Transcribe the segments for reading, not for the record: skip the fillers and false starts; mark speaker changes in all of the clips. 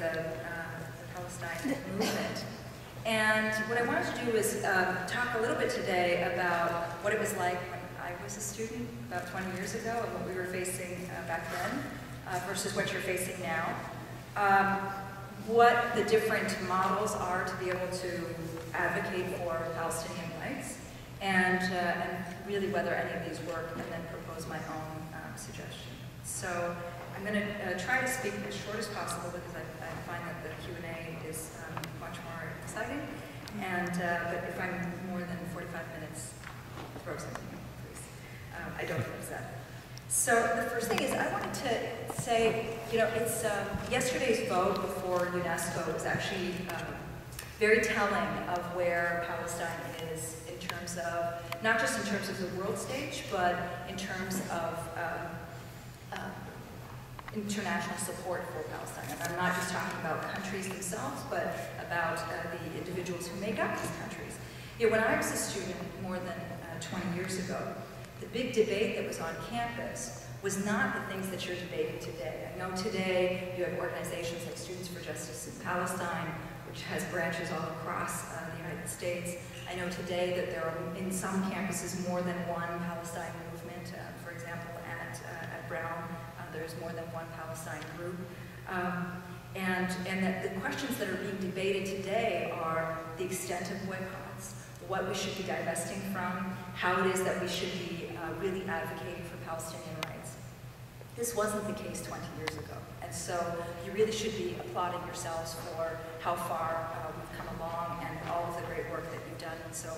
Speaker 1: the Palestine movement. And what I wanted to do is talk a little bit today about what it was like when I was a student about 20 years ago and what we were facing back then versus what you're facing now. What the different models are to be able to advocate for Palestinian rights, and really whether any of these work, and then propose my own suggestion. So I'm going to try to speak as short as possible because I find that the Q&A is much more exciting. And but if I'm more than 45 minutes, throw something in, please. I don't notice that. So the first thing is I wanted to say, you know, it's yesterday's vote before UNESCO was actually very telling of where Palestine is in terms of, not just in terms of the world stage, but in terms of international support for Palestine. And I'm not just talking about countries themselves, but about the individuals who make up these countries. You know, when I was a student more than 20 years ago, the big debate that was on campus was not the things that you're debating today. I know today you have organizations like Students for Justice in Palestine, which has branches all across the United States. I know today that there are, in some campuses, more than one Palestine movement. For example, at Brown, there's more than one Palestine group. And that the questions that are being debated today are the extent of boycotts, what we should be divesting from, how it is that we should be really advocating for Palestinian rights. This wasn't the case 20 years ago. And so you really should be applauding yourselves for how far we've come along and all of the great work that you've done. And so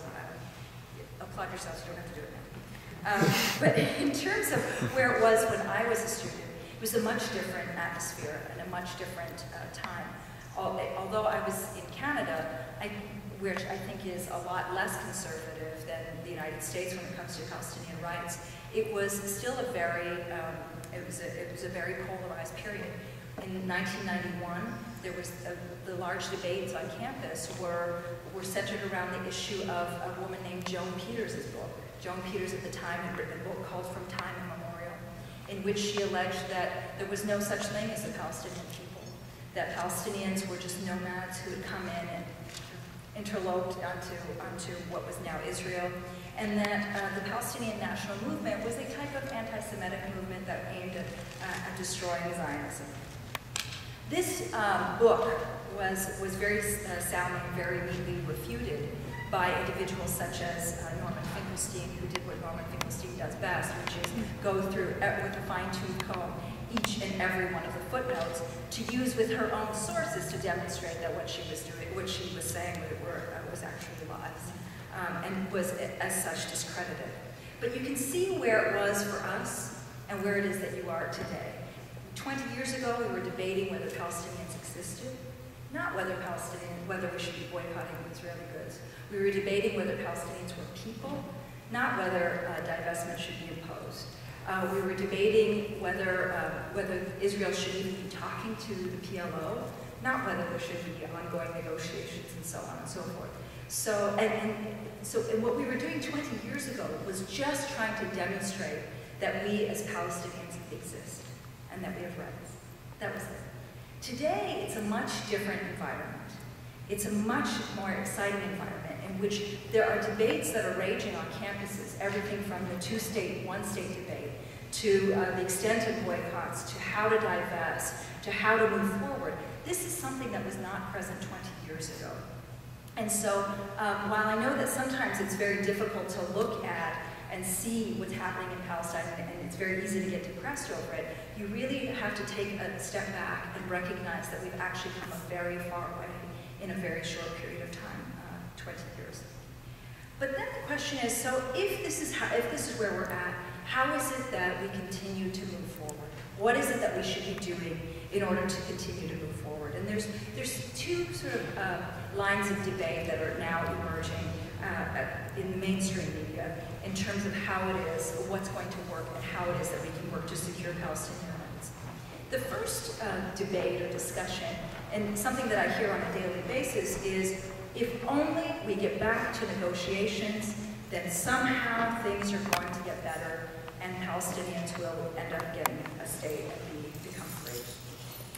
Speaker 1: applaud yourselves, you don't have to do it now. But in terms of where it was when I was a student, it was a much different atmosphere and a much different time. Although I was in Canada, which I think is a lot less conservative than the United States when it comes to Palestinian rights, it was still a very, it was a very polarized period. In 1991, there was the large debates on campus were centered around the issue of a woman named Joan Peters' book. Joan Peters at the time had written a book called From Time Immemorial, in which she alleged that there was no such thing as the Palestinian people, that Palestinians were just nomads who had come in and interloped onto what was now Israel, and that the Palestinian national movement was a type of anti-Semitic movement that aimed at destroying Zionism. This book was very soundly, very neatly refuted by individuals such as Norman Finkelstein, who did what Norman Finkelstein does best, which is go through with a fine-tooth comb each and every one of the footnotes to use with her own sources to demonstrate that what she was doing, what she was saying was actually lies, and was as such discredited. But you can see where it was for us and where it is that you are today. 20 years ago, we were debating whether Palestinians existed, not whether we should be boycotting Israeli goods. We were debating whether Palestinians were people, not whether divestment should be imposed. We were debating whether Israel should even be talking to the PLO, not whether there should be ongoing negotiations and so on and so forth. So, and what we were doing 20 years ago was just trying to demonstrate that we as Palestinians exist and that we have rights. That was it. Today, it's a much different environment. It's a much more exciting environment in which there are debates that are raging on campuses, everything from the two-state, one-state debate, to the extent of boycotts, to how to divest, to how to move forward. This is something that was not present 20 years ago. And so, while I know that sometimes it's very difficult to look at and see what's happening in Palestine, and it's very easy to get depressed over it, you really have to take a step back and recognize that we've actually come a very far way in a very short period of time, 20 years. But then the question is, so if this is where we're at, how is it that we continue to move forward? What is it that we should be doing in order to continue to move forward? And there's two sort of lines of debate that are now emerging in the mainstream media in terms of how it is, what's going to work, and how it is that we can work to secure Palestinian rights. The first debate or discussion, and something that I hear on a daily basis, is if only we get back to negotiations, then somehow things are going to get better and Palestinians will end up getting a state and become free.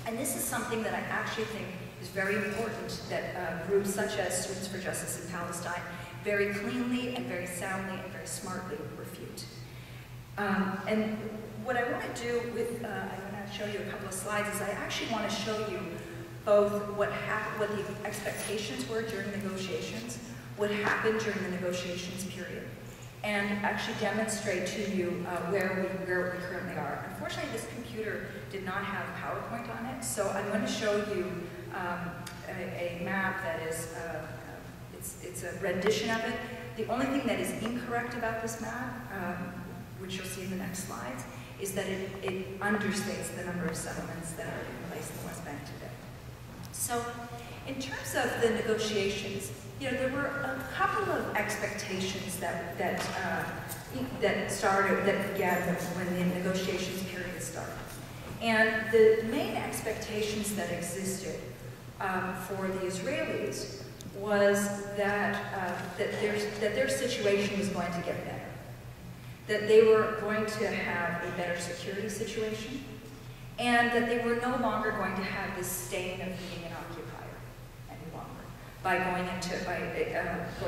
Speaker 1: And this is something that I actually think is very important that groups such as Students for Justice in Palestine very cleanly and very soundly and very smartly refute. And what I want to do with, I'm going to show you a couple of slides, is I actually want to show you both what the expectations were during negotiations, what happened during the negotiations period, and actually demonstrate to you where we currently are. Unfortunately, this computer did not have PowerPoint on it, so I'm going to show you a map that is, it's a rendition of it. The only thing that is incorrect about this map, which you'll see in the next slides, is that it understates the number of settlements that are in place in the West Bank today. So, in terms of the negotiations, you know, there were a couple of expectations that began when the negotiations period started. And the main expectations that existed for the Israelis was that their situation was going to get better, that they were going to have a better security situation, and that they were no longer going to have this stain of being an occupier any longer by going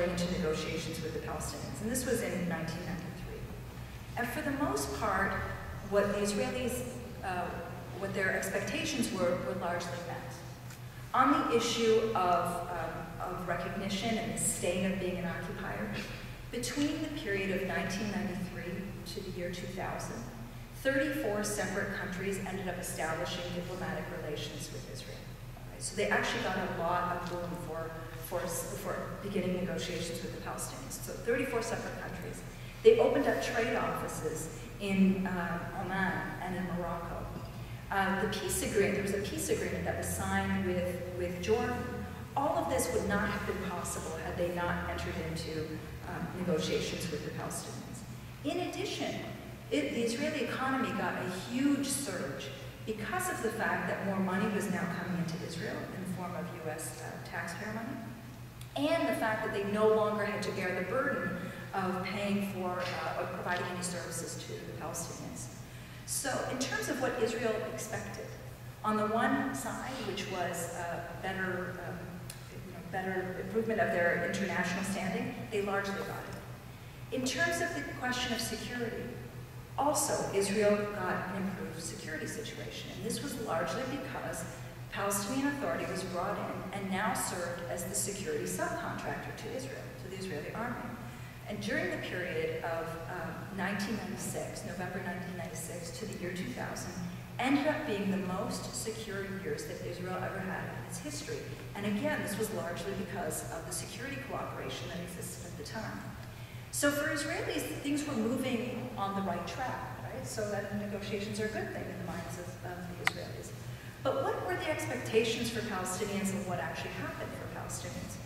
Speaker 1: into negotiations with the Palestinians. And this was in 1993. And for the most part, what the Israelis, what their expectations were largely met. On the issue of recognition and the stain of being an occupier, between the period of 1993 to the year 2000, 34 separate countries ended up establishing diplomatic relations with Israel. Right? So they actually got a lot of room for beginning negotiations with the Palestinians. So 34 separate countries. They opened up trade offices in Oman and in Morocco. The peace agreement, there was a peace agreement that was signed with Jordan. All of this would not have been possible had they not entered into negotiations with the Palestinians. In addition, the Israeli economy got a huge surge because of the fact that more money was now coming into Israel in the form of US taxpayer money, and the fact that they no longer had to bear the burden of paying for, of providing any services to the Palestinians. So in terms of what Israel expected, on the one side, which was better improvement of their international standing, they largely got it. In terms of the question of security, also Israel got an improved security situation, and this was largely because the Palestinian Authority was brought in and now served as the security subcontractor to Israel, to the Israeli army. And during the period of 1996, November 1996 to the year 2000, ended up being the most secure years that Israel ever had in its history. And again, this was largely because of the security cooperation that existed at the time. So for Israelis, things were moving on the right track, right? So that negotiations are a good thing in the minds of the Israelis. But what were the expectations for Palestinians and what actually happened for Palestinians?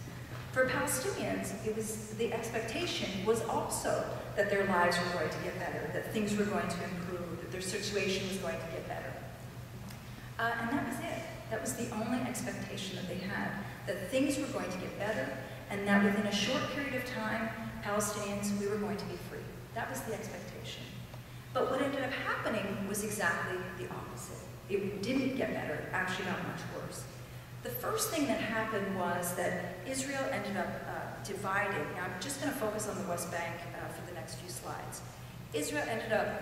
Speaker 1: For Palestinians, the expectation was also that their lives were going to get better, that things were going to improve, that their situation was going to get better. And that was it. That was the only expectation that they had, that things were going to get better, and that within a short period of time, Palestinians, we were going to be free. That was the expectation. But what ended up happening was exactly the opposite. It didn't get better, it actually got much worse. The first thing that happened was that Israel ended up dividing. Now, I'm just going to focus on the West Bank for the next few slides. Israel ended up,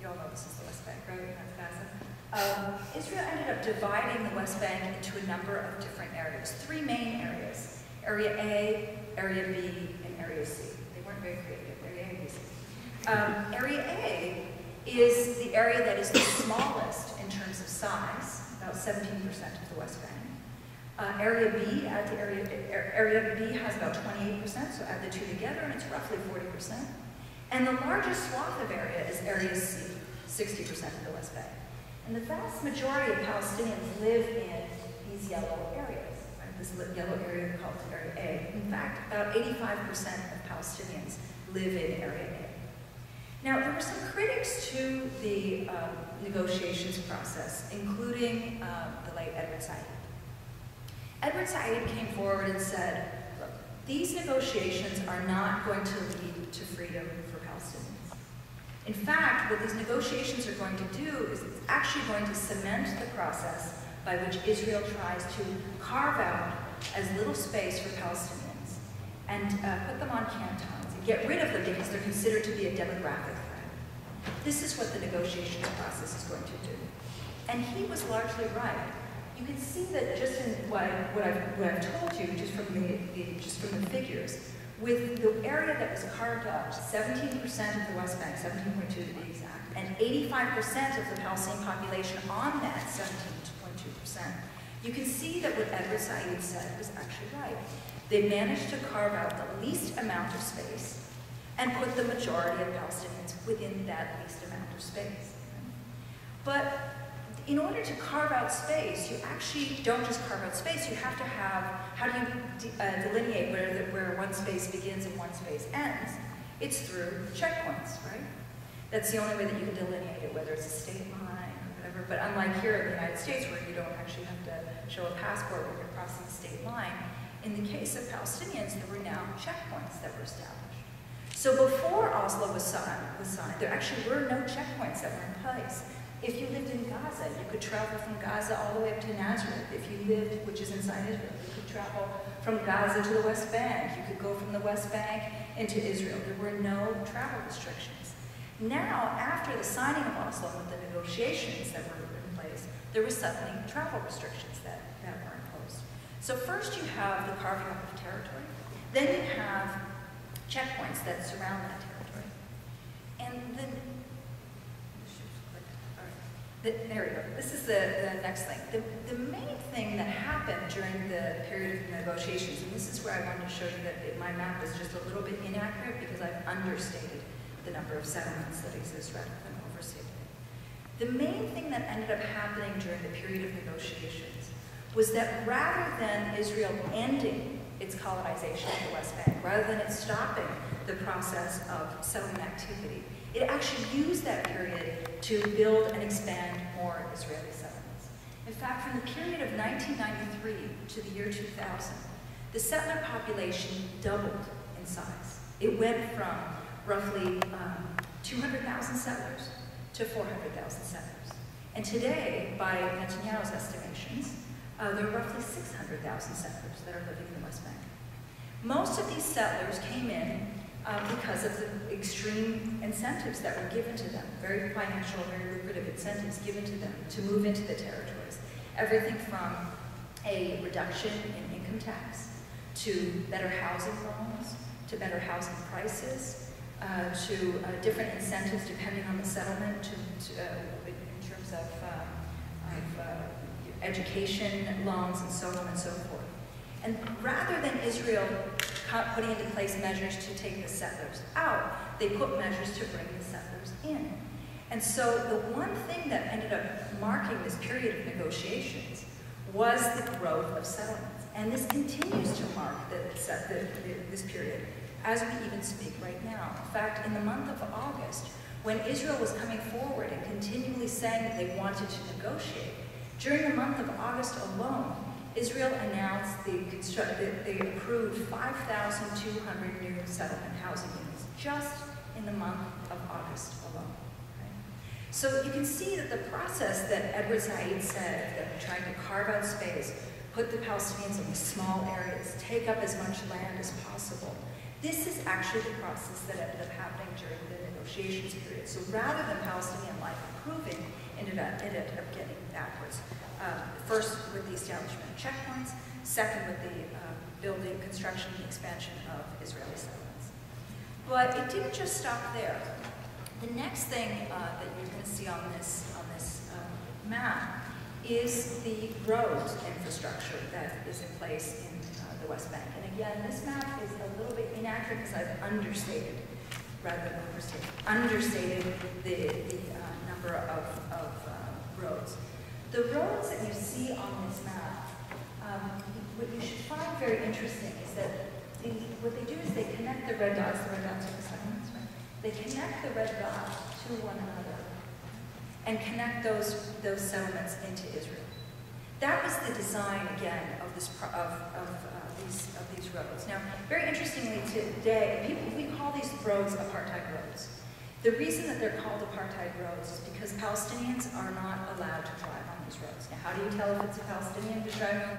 Speaker 1: you all know this is the West Bank, right? Israel ended up dividing the West Bank into a number of different areas, three main areas: Area A, Area B, and Area C. They weren't very creative, Area A and B, C. Area A is the area that is the smallest in terms of size, about 17% of the West Bank. Area B, Area B has about 28%, so add the two together and it's roughly 40%. And the largest swath of area is Area C, 60% of the West Bank. And the vast majority of Palestinians live in these yellow areas, right? This yellow area called Area A. In fact, about 85% of Palestinians live in Area A. Now, there were some critics to the negotiations process, including the late Edward Said. Edward Said came forward and said, look, these negotiations are not going to lead to freedom for Palestinians. In fact, what these negotiations are going to do is it's actually going to cement the process by which Israel tries to carve out as little space for Palestinians and put them on cantons and get rid of them because they're considered to be a demographic threat. This is what the negotiations process is going to do. And he was largely right. You can see that just in what I've told you, just from the figures, with the area that was carved up, 17% of the West Bank, 17.2 to be exact, and 85% of the Palestinian population on that 17.2%, you can see that what Edward Said said was actually right. They managed to carve out the least amount of space and put the majority of Palestinians within that least amount of space. But in order to carve out space, you actually don't just carve out space, you have to have, how do you delineate where one space begins and one space ends? It's through checkpoints, right? That's the only way that you can delineate it, whether it's a state line or whatever. But unlike here in the United States, where you don't actually have to show a passport when you're crossing the state line, in the case of Palestinians, there were now checkpoints that were established. So before Oslo was signed, there actually were no checkpoints that were in place. If you lived in Gaza, you could travel from Gaza all the way up to Nazareth. If you lived, which is inside Israel, you could travel from Gaza to the West Bank. You could go from the West Bank into Israel. There were no travel restrictions. Now, after the signing of Oslo and the negotiations that were in place, there were suddenly travel restrictions that were imposed. So first you have the carving up of territory. Then you have checkpoints that surround that territory. And then there we go. This is the next thing. The main thing that happened during the period of negotiations, and this is where I wanted to show you that my map is just a little bit inaccurate because I've understated the number of settlements that exist rather than overstated it. The main thing that ended up happening during the period of negotiations was that rather than Israel ending its colonization of the West Bank, rather than it stopping the process of settlement activity, it actually used that period to build and expand more Israeli settlements. In fact, from the period of 1993 to the year 2000, the settler population doubled in size. It went from roughly 200,000 settlers to 400,000 settlers. And today, by Netanyahu's estimations, there are roughly 600,000 settlers that are living in the West Bank. Most of these settlers came in because of the extreme incentives that were given to them, very financial, very lucrative incentives given to them to move into the territories. Everything from a reduction in income tax, to better housing loans, to better housing prices, to different incentives depending on the settlement, in terms of education loans and so on and so forth. And rather than Israel putting into place measures to take the settlers out, they put measures to bring the settlers in. And so the one thing that ended up marking this period of negotiations was the growth of settlements. And this continues to mark this period as we even speak right now. In fact, in the month of August, when Israel was coming forward and continually saying that they wanted to negotiate, during the month of August alone, Israel announced they approved 5,200 new settlement housing units just in the month of August alone. Right? So you can see that the process that Edward Said said, that trying to carve out space, put the Palestinians in these small areas, take up as much land as possible, this is actually the process that ended up happening during the negotiations period. So rather than Palestinian life improving, it ended up getting backwards. First with the establishment of checkpoints, second with the building, construction, and expansion of Israeli settlements. But it didn't just stop there. The next thing that you're going to see on this map is the road infrastructure that is in place in the West Bank. And again, this map is a little bit inaccurate because I've understated, rather than overstated, the number of roads. The roads that you see on this map, what you should find very interesting is that what they do is they connect the red dots are the settlements, right? They connect the red dots to one another and connect those settlements into Israel. That was the design, again, of these roads. Now, very interestingly today, we call these roads apartheid roads. The reason that they're called apartheid roads is because Palestinians are not allowed to drive on these roads. Now, how do you tell if it's a Palestinian who's driving on